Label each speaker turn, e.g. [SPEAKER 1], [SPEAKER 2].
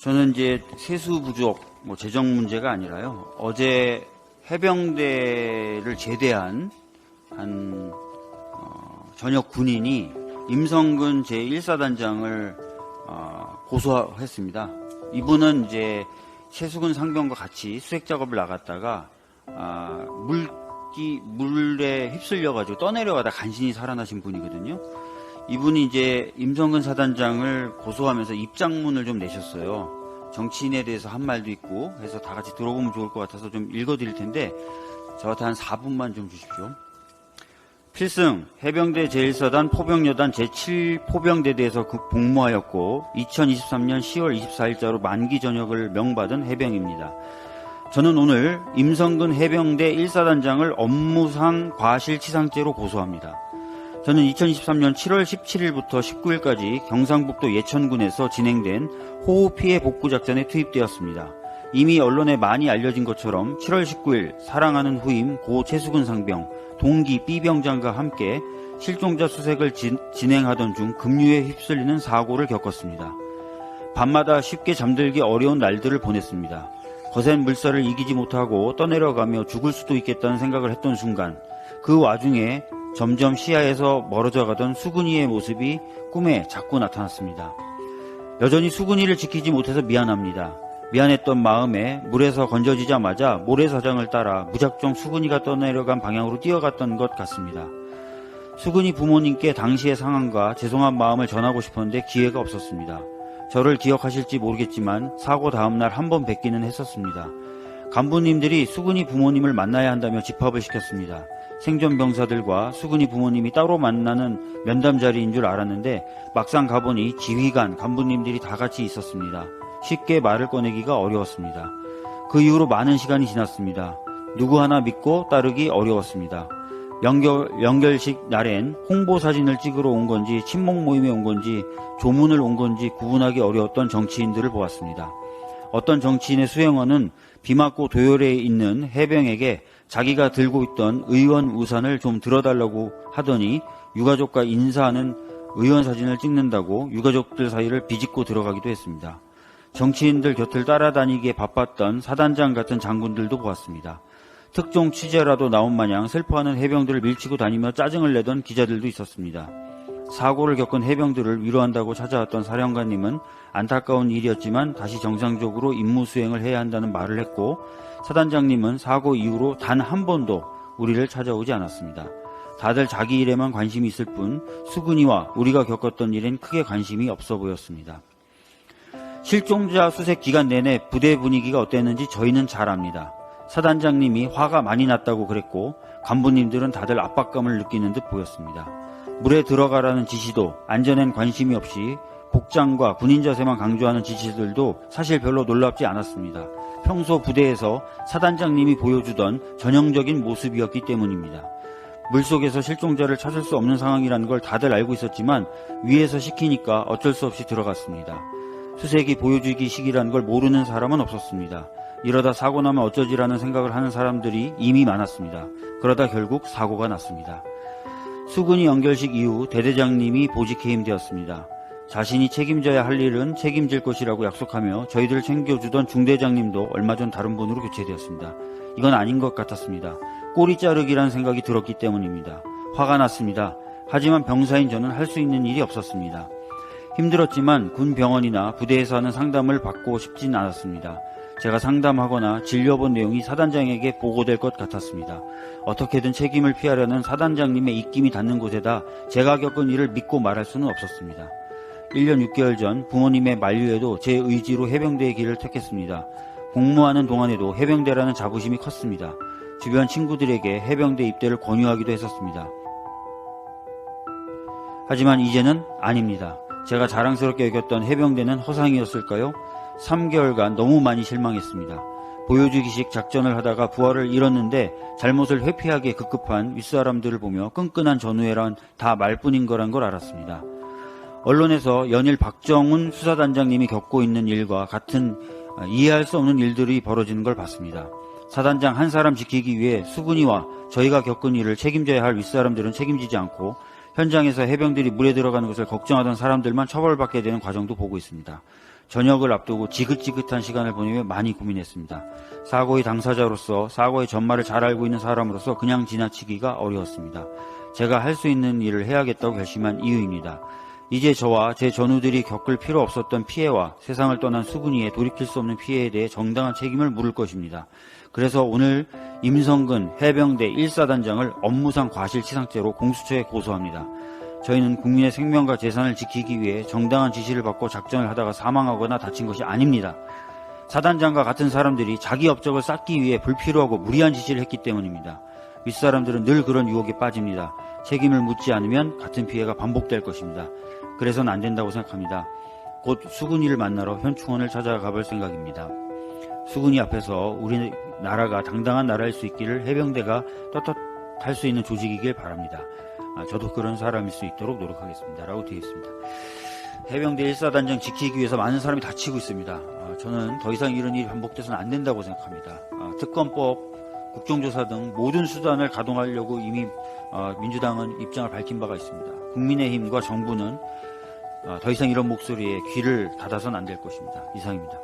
[SPEAKER 1] 저는 이제 세수 부족, 재정 문제가 아니라요. 어제 해병대를 제대한 한 전역 군인이 임성근 제1사단장을 고소했습니다. 이분은 이제 최수근 상병과 같이 수색 작업을 나갔다가 물에 휩쓸려가지고 떠내려가다 간신히 살아나신 분이거든요. 이분이 이제 임성근 사단장을 고소하면서 입장문을 좀 내셨어요. 정치인에 대해서 한 말도 있고 해서 다 같이 들어보면 좋을 것 같아서 좀 읽어드릴 텐데 저한테 한 4분만 좀 주십시오. 필승, 해병대 제1사단 포병여단 제7포병대대에서 복무하였고 2023년 10월 24일자로 만기 전역을 명받은 해병입니다. 저는 오늘 임성근 해병대 1사단장을 업무상 과실치상죄로 고소합니다. 저는 2023년 7월 17일부터 19일까지 경상북도 예천군에서 진행된 호우피해 복구작전에 투입되었습니다. 이미 언론에 많이 알려진 것처럼 7월 19일 사랑하는 후임 고 최수근 상병, 동기 B병장과 함께 실종자 수색을 진행하던 중 급류에 휩쓸리는 사고를 겪었습니다. 밤마다 쉽게 잠들기 어려운 날들을 보냈습니다. 거센 물살을 이기지 못하고 떠내려가며 죽을 수도 있겠다는 생각을 했던 순간 그 와중에 점점 시야에서 멀어져 가던 수근이의 모습이 꿈에 자꾸 나타났습니다. 여전히 수근이를 지키지 못해서 미안합니다. 미안했던 마음에 물에서 건져지자마자 모래사장을 따라 무작정 수근이가 떠내려간 방향으로 뛰어갔던 것 같습니다. 수근이 부모님께 당시의 상황과 죄송한 마음을 전하고 싶었는데 기회가 없었습니다. 저를 기억하실지 모르겠지만 사고 다음날 한 번 뵙기는 했었습니다. 간부님들이 수근이 부모님을 만나야 한다며 집합을 시켰습니다. 생존 병사들과 수근이 부모님이 따로 만나는 면담 자리인 줄 알았는데 막상 가보니 지휘관, 간부님들이 다 같이 있었습니다. 쉽게 말을 꺼내기가 어려웠습니다. 그 이후로 많은 시간이 지났습니다. 누구 하나 믿고 따르기 어려웠습니다. 연결식 날엔 홍보 사진을 찍으러 온 건지 친목 모임에 온 건지 조문을 온 건지 구분하기 어려웠던 정치인들을 보았습니다. 어떤 정치인의 수행원은 비 맞고 도열에 있는 해병에게 자기가 들고 있던 의원 우산을 좀 들어달라고 하더니 유가족과 인사하는 의원 사진을 찍는다고 유가족들 사이를 비집고 들어가기도 했습니다. 정치인들 곁을 따라다니기에 바빴던 사단장 같은 장군들도 보았습니다. 특종 취재라도 나온 마냥 슬퍼하는 해병들을 밀치고 다니며 짜증을 내던 기자들도 있었습니다. 사고를 겪은 해병들을 위로한다고 찾아왔던 사령관님은 안타까운 일이었지만 다시 정상적으로 임무 수행을 해야 한다는 말을 했고 사단장님은 사고 이후로 단 한 번도 우리를 찾아오지 않았습니다. 다들 자기 일에만 관심이 있을 뿐 수근이와 우리가 겪었던 일엔 크게 관심이 없어 보였습니다. 실종자 수색 기간 내내 부대 분위기가 어땠는지 저희는 잘 압니다. 사단장님이 화가 많이 났다고 그랬고 간부님들은 다들 압박감을 느끼는 듯 보였습니다. 물에 들어가라는 지시도 안전엔 관심이 없이 복장과 군인 자세만 강조하는 지시들도 사실 별로 놀랍지 않았습니다. 평소 부대에서 사단장님이 보여주던 전형적인 모습이었기 때문입니다. 물속에서 실종자를 찾을 수 없는 상황이라는 걸 다들 알고 있었지만 위에서 시키니까 어쩔 수 없이 들어갔습니다. 수색이 보여주기식이라는 걸 모르는 사람은 없었습니다. 이러다 사고 나면 어쩌지라는 생각을 하는 사람들이 이미 많았습니다. 그러다 결국 사고가 났습니다. 수근이 연결식 이후 대대장님이 보직 해임되었습니다. 자신이 책임져야 할 일은 책임질 것이라고 약속하며 저희들을 챙겨주던 중대장님도 얼마 전 다른 분으로 교체되었습니다. 이건 아닌 것 같았습니다. 꼬리 자르기라는 생각이 들었기 때문입니다. 화가 났습니다. 하지만 병사인 저는 할 수 있는 일이 없었습니다. 힘들었지만 군 병원이나 부대에서 하는 상담을 받고 싶진 않았습니다. 제가 상담하거나 진료본 내용이 사단장에게 보고될 것 같았습니다. 어떻게든 책임을 피하려는 사단장님의 입김이 닿는 곳에다 제가 겪은 일을 믿고 말할 수는 없었습니다. 1년 6개월 전 부모님의 만류에도 제 의지로 해병대의 길을 택했습니다. 복무하는 동안에도 해병대라는 자부심이 컸습니다. 주변 친구들에게 해병대 입대를 권유하기도 했었습니다. 하지만 이제는 아닙니다. 제가 자랑스럽게 여겼던 해병대는 허상이었을까요? 3개월간 너무 많이 실망했습니다. 보여주기식 작전을 하다가 부하를 잃었는데 잘못을 회피하기에 급급한 윗사람들을 보며 끈끈한 전우회란 다 말뿐인 거란 걸 알았습니다. 언론에서 연일 박정훈 수사단장님이 겪고 있는 일과 같은 이해할 수 없는 일들이 벌어지는 걸 봤습니다. 사단장 한 사람 지키기 위해 수근이와 저희가 겪은 일을 책임져야 할 윗사람들은 책임지지 않고 현장에서 해병들이 물에 들어가는 것을 걱정하던 사람들만 처벌받게 되는 과정도 보고 있습니다. 저녁을 앞두고 지긋지긋한 시간을 보내며 많이 고민했습니다. 사고의 당사자로서, 사고의 전말을 잘 알고 있는 사람으로서 그냥 지나치기가 어려웠습니다. 제가 할 수 있는 일을 해야겠다고 결심한 이유입니다. 이제 저와 제 전우들이 겪을 필요 없었던 피해와 세상을 떠난 수근이의 돌이킬 수 없는 피해에 대해 정당한 책임을 물을 것입니다. 그래서 오늘 임성근 해병대 1사단장을 업무상 과실치상죄로 공수처에 고소합니다. 저희는 국민의 생명과 재산을 지키기 위해 정당한 지시를 받고 작전을 하다가 사망하거나 다친 것이 아닙니다. 사단장과 같은 사람들이 자기 업적을 쌓기 위해 불필요하고 무리한 지시를 했기 때문입니다. 윗사람들은 늘 그런 유혹에 빠집니다. 책임을 묻지 않으면 같은 피해가 반복될 것입니다. 그래서는 안 된다고 생각합니다. 곧 수근이를 만나러 현충원을 찾아가 볼 생각입니다. 수근이 앞에서 우리나라가 당당한 나라일 수 있기를 해병대가 떳떳할 수 있는 조직이길 바랍니다. 저도 그런 사람일 수 있도록 노력하겠습니다. 라고 되어 있습니다. 해병대 1사단장 지키기 위해서 많은 사람이 다치고 있습니다. 저는 더 이상 이런 일이 반복돼서는 안 된다고 생각합니다. 특검법, 국정조사 등 모든 수단을 가동하려고 이미 민주당은 입장을 밝힌 바가 있습니다. 국민의힘과 정부는 더 이상 이런 목소리에 귀를 닫아서는 안 될 것입니다. 이상입니다.